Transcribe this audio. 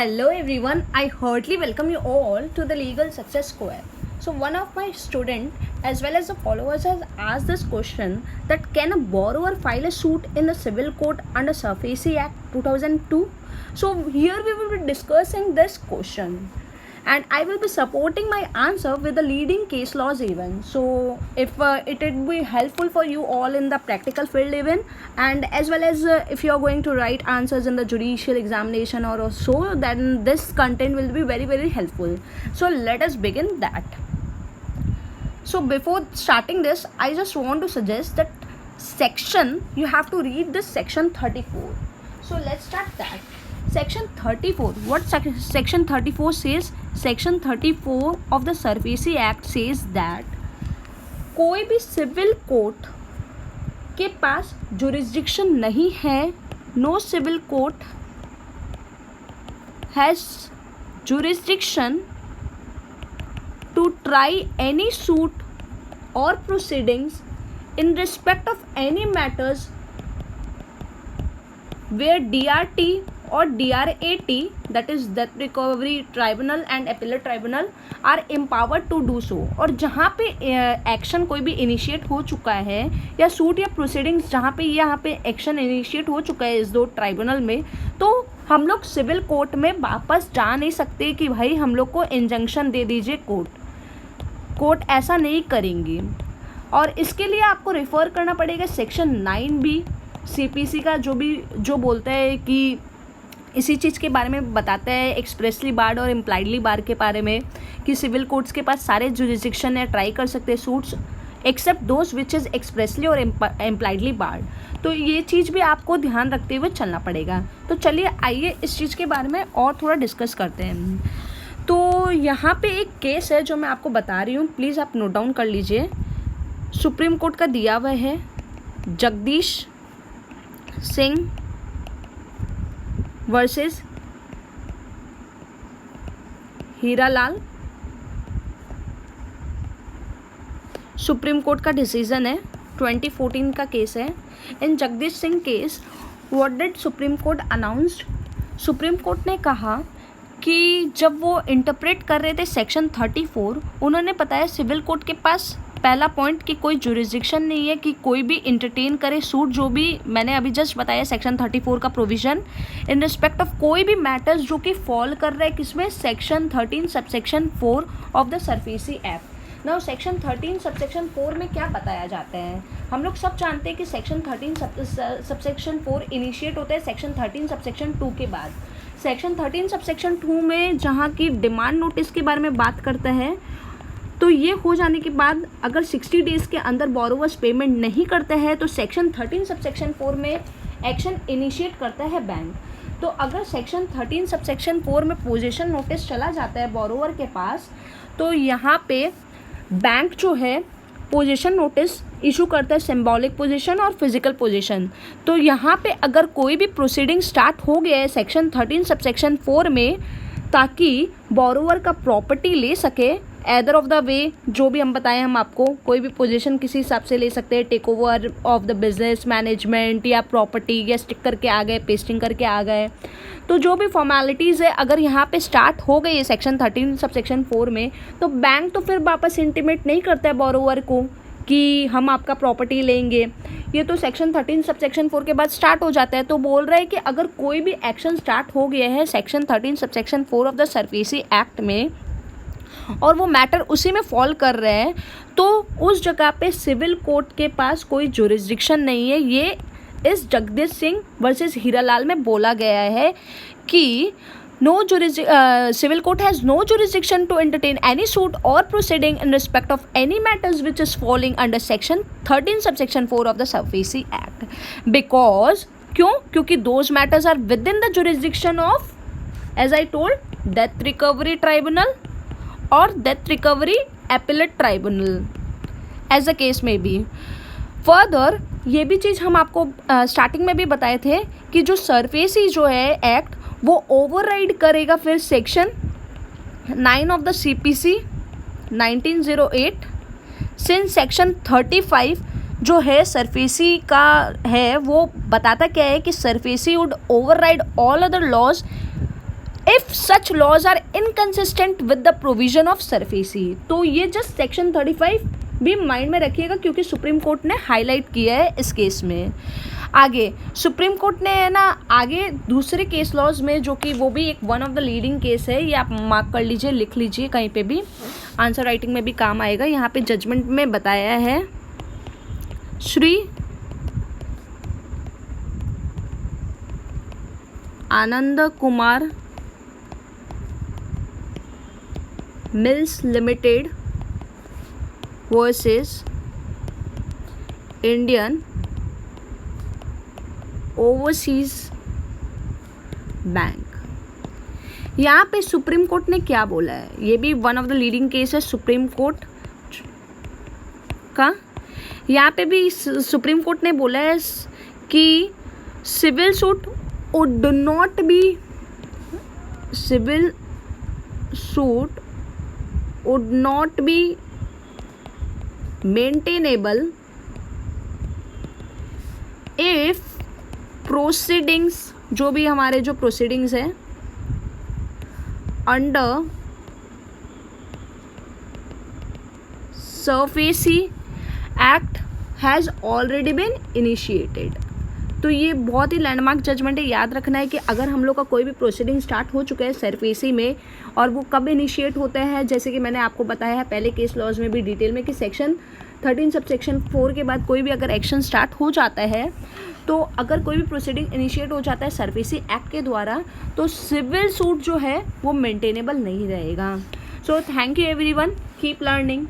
Hello everyone, I heartily welcome you all to the Legal Success Square. So one of my student as well as the followers has asked this question that can a borrower file a suit in the civil court under SARFAESI Act 2002? So here we will be discussing this question and I will be supporting my answer with the leading case laws even. So if it would be helpful for you all in the practical field even, and as well as if you are going to write answers in the judicial examination or so, then this content will be very helpful. So let us begin that. So before starting this, I just want to suggest that section, you have to read this section 34. So let's start that. Section 34, what section 34 says? Section 34 of the SARFAESI Act says that कोई भी civil court के पास jurisdiction नहीं है, no civil court has jurisdiction to try any suit or proceedings in respect of any matters where DRT or DRAT, that is Debt Recovery Tribunal and Appellate Tribunal, are empowered to do so. और जहाँ पे action कोई भी initiate हो चुका है या suit या प्रोसीडिंग्स जहाँ पे यहाँ पे एक्शन इनिशिएट हो चुका है इस दो ट्राइब्यूनल में, तो हम लोग सिविल कोर्ट में वापस जा नहीं सकते कि भाई हम लोग को इंजंक्शन दे दीजिए कोर्ट ऐसा नहीं करेंगे। और इसके लिए आपको रेफ़र करना पड़ेगा सेक्शन 9B CPC का, जो बोलता है कि इसी चीज़ के बारे में बताता है, एक्सप्रेसली बार्ड और इम्प्लाइडली बार के बारे में, कि सिविल कोर्ट्स के पास सारे जुरिस्डिक्शन है, ट्राई कर सकते हैं suits except those which is expressly और इम्प्लाइडली बार्ड। तो ये चीज़ भी आपको ध्यान रखते हुए चलना पड़ेगा। तो चलिए आइए इस चीज़ के बारे में और थोड़ा डिस्कस करते हैं। तो यहाँ पे एक केस है जो मैं आपको बता रही हूँ, प्लीज़ आप नोट डाउन कर लीजिए। सुप्रीम कोर्ट का दिया हुआ है, Jagdish Singh versus Hiralal. Supreme court का डिसीजन है, 2014 का केस है। In Jagdish Singh case what did supreme court announced? सुप्रीम कोर्ट ने कहा कि जब वो इंटरप्रेट कर रहे थे सेक्शन 34, उन्होंने बताया सिविल कोर्ट के पास पहला पॉइंट कि कोई जुरिस्डिक्शन नहीं है कि कोई भी इंटरटेन करे सूट, जो भी मैंने अभी जस्ट बताया सेक्शन 34 का प्रोविज़न इन रिस्पेक्ट ऑफ कोई भी मैटर्स जो कि फॉल कर रहा है किसमें, section 13 subsection 4 of the SARFAESI act. Now section 13 subsection 4 में क्या बताया जाता है? हम लोग सब जानते हैं कि सेक्शन 13 सबसेक्शन 4 इनिशिएट होता है सेक्शन 13 सबसेक्शन 2 के बाद। सेक्शन 13 सबसेक्शन 2 में जहाँ की डिमांड नोटिस के बारे में बात करता है, तो ये हो जाने के बाद अगर 60 डेज़ के अंदर बोरोवर्स पेमेंट नहीं करते हैं तो सेक्शन 13 सबसेक्शन 4 में एक्शन इनिशिएट करता है बैंक। तो अगर सेक्शन 13 सबसेक्शन 4 में पोजीशन नोटिस चला जाता है बोरोवर के पास, तो यहाँ पे बैंक जो है पोजीशन नोटिस इशू करता है, सिंबॉलिक पोजीशन और फिजिकल पोजीशन। तो यहाँ पे अगर कोई भी प्रोसीडिंग स्टार्ट हो गया है सेक्शन 13 सबसेक्शन 4 में, ताकि बोरोवर का प्रॉपर्टी ले सके एदर ऑफ द वे, जो भी हम बताएं हम आपको, कोई भी पोजीशन किसी हिसाब से ले सकते हैं, take over of the business management या प्रॉपर्टी, या स्टिक करके आ गए, पेस्टिंग करके आ गए, तो जो भी फॉर्मेलिटीज़ है अगर यहाँ पे स्टार्ट हो गई है सेक्शन 13 सबसेक्शन 4 में, तो बैंक तो फिर वापस इंटीमेट नहीं करता है बोरोवर को कि हम आपका प्रॉपर्टी लेंगे। ये तो सेक्शन 13 सबसेक्शन 4 के बाद स्टार्ट हो जाता है। तो बोल रहा है कि अगर कोई भी एक्शन स्टार्ट हो गया है section 13 subsection 4 of the SARFAESI act में और वो मैटर उसी में फॉल कर रहे हैं, तो उस जगह पे सिविल कोर्ट के पास कोई जुरिस्डिक्शन नहीं है। ये इस जगदीश सिंह वर्सेस हीरालाल में बोला गया है कि civil court has no jurisdiction to entertain any suit or proceeding in respect of any matters which is falling under section 13 subsection 4 of the SARFAESI Act, because क्योंकि those matters are within the jurisdiction of, as I told, Debt Recovery Tribunal और Debt Recovery Appellate Tribunal as the case may be. Further ये भी चीज़ हम आपको starting में भी बताए थे कि जो SARFAESI जो है एक्ट, वो ओवरराइड करेगा फिर section 9 of the CPC 1908, since section 35 जो है SARFAESI का वो बताता क्या है कि SARFAESI would override all other laws if such laws are inconsistent with the provision of SARFAESI. तो ये जस्ट सेक्शन 35 भी माइंड में रखिएगा क्योंकि सुप्रीम कोर्ट ने हाईलाइट किया है इस केस में। आगे सुप्रीम कोर्ट ने है ना आगे दूसरे केस लॉज में, जो कि वो भी एक one of the leading case है, ये आप मार्क कर लीजिए, लिख लीजिए कहीं पे भी, आंसर राइटिंग में भी काम आएगा। यहाँ पे जजमेंट में बताया है Shri Anand Kumar mills limited versus Indian overseas bank. यहाँ पे सुप्रीम कोर्ट ने क्या बोला है, ये भी one of the leading case है सुप्रीम कोर्ट का। यहाँ पे भी सुप्रीम कोर्ट ने बोला है कि civil suit would not be maintainable if proceedings, जो भी हमारे जो प्रोसीडिंग्स है under SARFAESI act has already been initiated. तो ये बहुत ही लैंडमार्क जजमेंट है, याद रखना है कि अगर हम लोग का कोई भी प्रोसीडिंग स्टार्ट हो चुका है सरफेसी में और वो कब इनिशिएट होते हैं, जैसे कि मैंने आपको बताया है पहले केस लॉज में भी डिटेल में कि सेक्शन 13 सब सेक्शन 4 के बाद कोई भी अगर एक्शन स्टार्ट हो जाता है, तो अगर कोई भी प्रोसीडिंग इनिशिएट हो जाता है सरफेसी एक्ट के द्वारा, तो सिविल सूट जो है वो मेंटेनेबल नहीं रहेगा। So thank you everyone, keep learning.